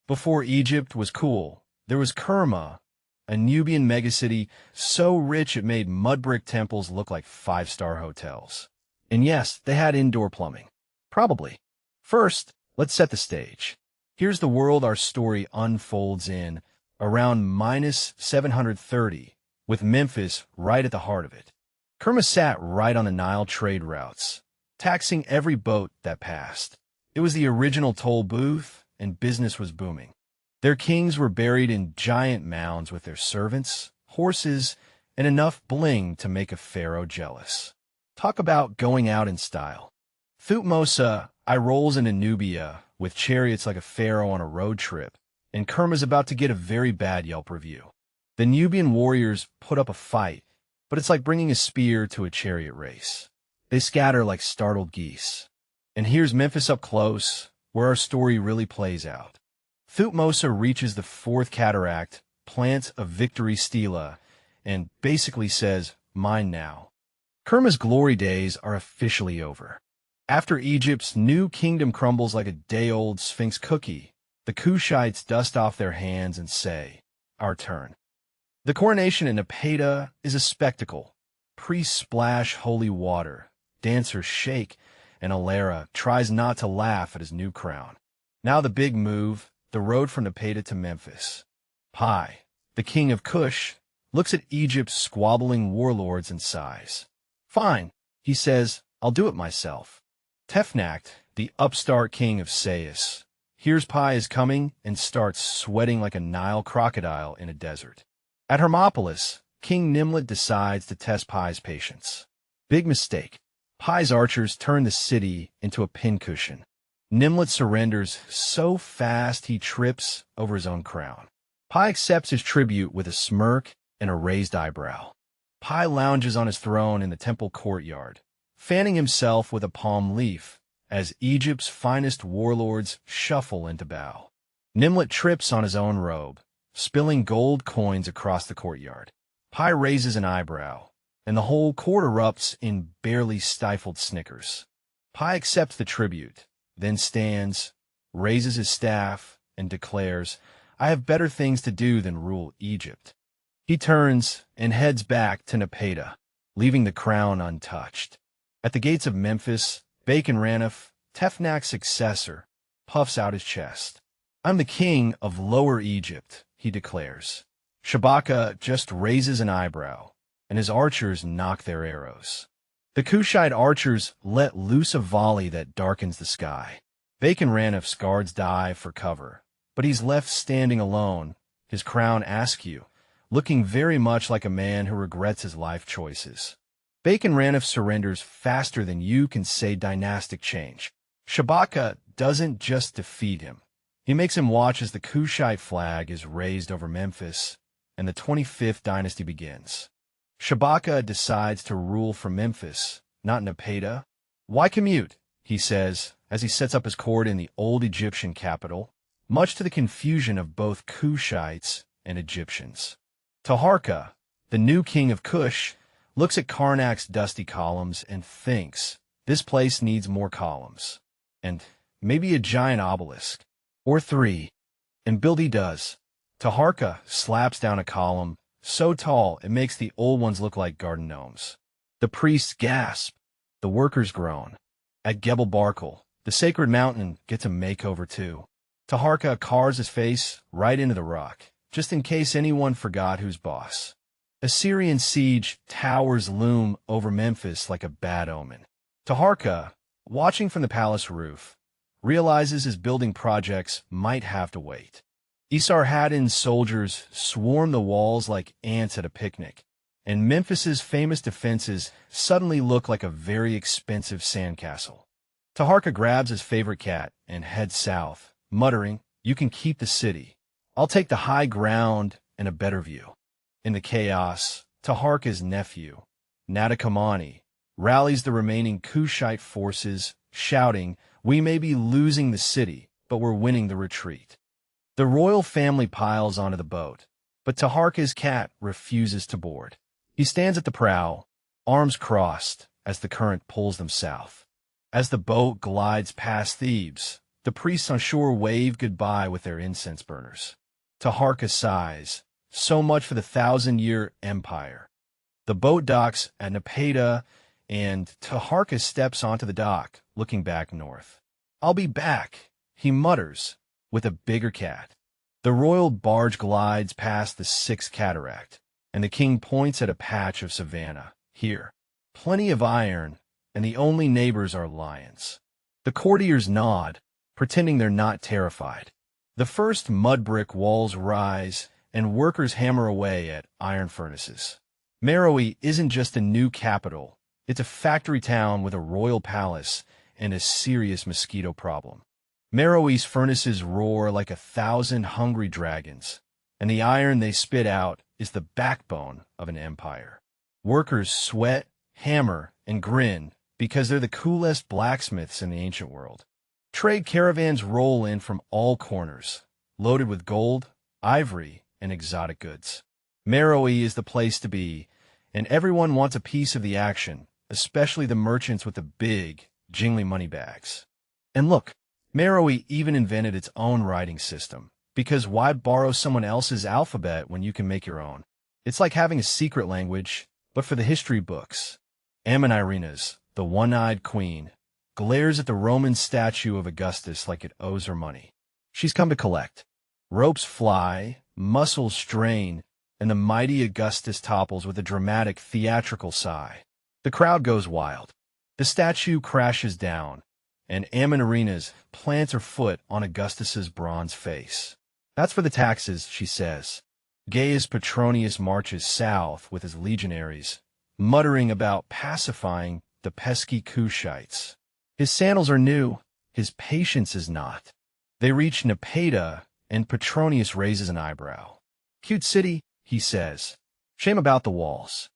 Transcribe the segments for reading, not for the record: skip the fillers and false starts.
Before Egypt was cool, there was Kerma, a Nubian megacity so rich it made mud brick temples look like five-star hotels. And yes, they had indoor plumbing. Probably. First, let's set the stage. Here's the world our story unfolds in, around minus 730, with Memphis right at the heart of it. Kerma sat right on the Nile trade routes, taxing every boat that passed. It was the original toll booth, and business was booming. Their kings were buried in giant mounds with their servants, horses, and enough bling to make a pharaoh jealous. Talk about going out in style. Thutmose rolls into Nubia with chariots like a pharaoh on a road trip, and Kerma's about to get a very bad Yelp review. The Nubian warriors put up a fight, but it's like bringing a spear to a chariot race. They scatter like startled geese. And here's Memphis up close, where our story really plays out. Thutmose reaches the fourth cataract, plants a victory stela, and basically says, "Mine now." Kerma's glory days are officially over. After Egypt's new kingdom crumbles like a day-old Sphinx cookie, the Kushites dust off their hands and say, "Our turn." The coronation in Napata is a spectacle. Priests splash holy water, dancers shake, and Alara tries not to laugh at his new crown. Now the big move, the road from Napata to Memphis. Piye, the king of Kush, looks at Egypt's squabbling warlords and sighs. "Fine," he says, "I'll do it myself." Tefnakht, the upstart king of Sais, hears Piye is coming and starts sweating like a Nile crocodile in a desert. At Hermopolis, King Nimlet decides to test Piye's patience. Big mistake. Piye's archers turn the city into a pincushion. Nimlet surrenders so fast he trips over his own crown. Piye accepts his tribute with a smirk and a raised eyebrow. Piye lounges on his throne in the temple courtyard, fanning himself with a palm leaf as Egypt's finest warlords shuffle into bow. Nimlet trips on his own robe, spilling gold coins across the courtyard. Piye raises an eyebrow, and the whole court erupts in barely stifled snickers. Piye accepts the tribute, then stands, raises his staff, and declares, "I have better things to do than rule Egypt." He turns and heads back to Napata, leaving the crown untouched. At the gates of Memphis, Bacon Ranef, Tefnakht's successor, puffs out his chest. "I'm the king of Lower Egypt," he declares. Shabaka just raises an eyebrow, and his archers knock their arrows. The Kushite archers let loose a volley that darkens the sky. Bacon Ranef's guards dive for cover, but he's left standing alone, his crown askew, looking very much like a man who regrets his life choices. Bacon Ranef surrenders faster than you can say dynastic change. Shabaka doesn't just defeat him. He makes him watch as the Kushite flag is raised over Memphis, and the 25th dynasty begins. Shabaka decides to rule from Memphis, not Napata. "Why commute?" he says, as he sets up his court in the old Egyptian capital, much to the confusion of both Kushites and Egyptians. Taharqa, the new king of Kush, looks at Karnak's dusty columns and thinks, this place needs more columns, and maybe a giant obelisk, or 3, and build he does. Taharqa slaps down a column so tall it makes the old ones look like garden gnomes. The priests gasp, the workers groan. At Gebel Barkal, the sacred mountain gets a makeover too. Taharqa carves his face right into the rock, just in case anyone forgot who's boss. Assyrian siege towers loom over Memphis like a bad omen. Taharqa, watching from the palace roof, realizes his building projects might have to wait. Esarhaddon's soldiers swarm the walls like ants at a picnic, and Memphis's famous defenses suddenly look like a very expensive sandcastle. Taharqa grabs his favorite cat and heads south, muttering, "You can keep the city. I'll take the high ground and a better view." In the chaos, Taharqa's nephew, Natakamani, rallies the remaining Kushite forces, shouting, "We may be losing the city, but we're winning the retreat." The royal family piles onto the boat, but Taharqa's cat refuses to board. He stands at the prow, arms crossed, as the current pulls them south. As the boat glides past Thebes, The priests on shore wave goodbye with their incense burners. Taharqa sighs, so much for the 1,000-year empire. The boat docks at Napata, and Taharqa steps onto the dock, looking back north. "I'll be back," he mutters, with a bigger cat. The royal barge glides past the Sixth Cataract, and the king points at a patch of savanna. "Here. Plenty of iron, and the only neighbors are lions." The courtiers nod, pretending they're not terrified. The first mud brick walls rise, and workers hammer away at iron furnaces. Meroë isn't just a new capital, it's a factory town with a royal palace and a serious mosquito problem. Meroë's furnaces roar like 1,000 hungry dragons, and the iron they spit out is the backbone of an empire. Workers sweat, hammer, and grin because they're the coolest blacksmiths in the ancient world. Trade caravans roll in from all corners, loaded with gold, ivory, and exotic goods. Meroë is the place to be, and everyone wants a piece of the action, especially the merchants with the big, jingly money bags. And look, Meroë even invented its own writing system, because why borrow someone else's alphabet when you can make your own? It's like having a secret language, but for the history books. Amenirdis, the one-eyed queen, glares at the Roman statue of Augustus like it owes her money. She's come to collect. Ropes fly, muscles strain, and the mighty Augustus topples with a dramatic, theatrical sigh. The crowd goes wild. The statue crashes down, and Amenirdis plants her foot on Augustus's bronze face. "That's for the taxes," she says. Gaius Petronius marches south with his legionaries, muttering about pacifying the pesky Kushites. His sandals are new, his patience is not. They reach Napata, and Petronius raises an eyebrow. "Cute city," he says. "Shame about the walls."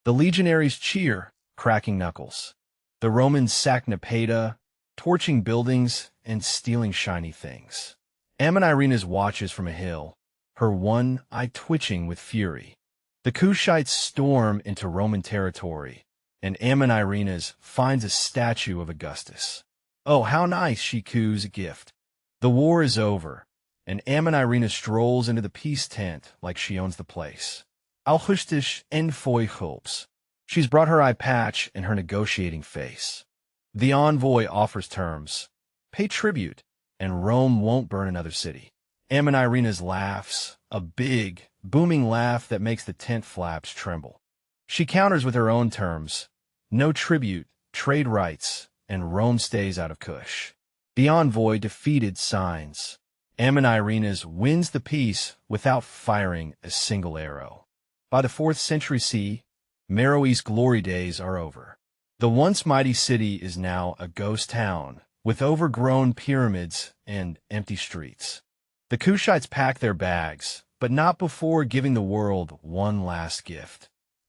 The legionaries cheer, cracking knuckles. The Romans sack Napata, torching buildings and stealing shiny things. Amenirdis watches from a hill, her one eye twitching with fury. The Kushites storm into Roman territory, and Amenirdis finds a statue of Augustus. "Oh, how nice," she coos a gift. The war is over, and Amenirdis strolls into the peace tent like she owns the place. Alhustish en foy hulps. She's brought her eye patch and her negotiating face. The envoy offers terms. Pay tribute, and Rome won't burn another city. Amenirdis laughs, a big, booming laugh that makes the tent flaps tremble. She counters with her own terms. No tribute, trade rights, and Rome stays out of Kush. The envoy, defeated, signs. Amenirdis wins the peace without firing a single arrow. By the 4th century CE, Meroë's glory days are over. The once mighty city is now a ghost town, with overgrown pyramids and empty streets. The Kushites pack their bags, but not before giving the world one last gift.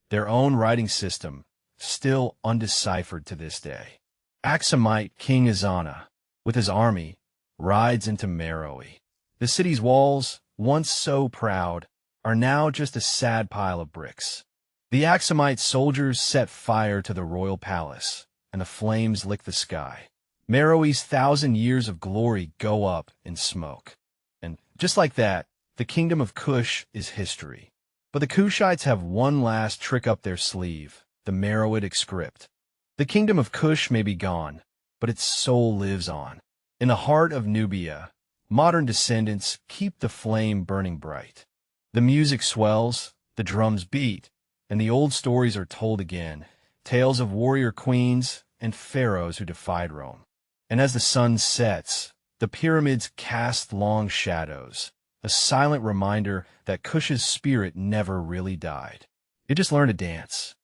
Their own writing system, still undeciphered to this day. Aksumite King Izana, with his army, rides into Meroë. The city's walls, once so proud, are now just a sad pile of bricks. The Aksumite soldiers set fire to the royal palace, and the flames lick the sky. Meroë's 1,000 years of glory go up in smoke. And just like that, the Kingdom of Kush is history. But the Kushites have one last trick up their sleeve, the Meroitic script. The Kingdom of Kush may be gone, but its soul lives on. In the heart of Nubia, modern descendants keep the flame burning bright. The music swells, the drums beat, and the old stories are told again, tales of warrior queens and pharaohs who defied Rome. And as the sun sets, the pyramids cast long shadows, a silent reminder that Kush's spirit never really died. It just learned to dance.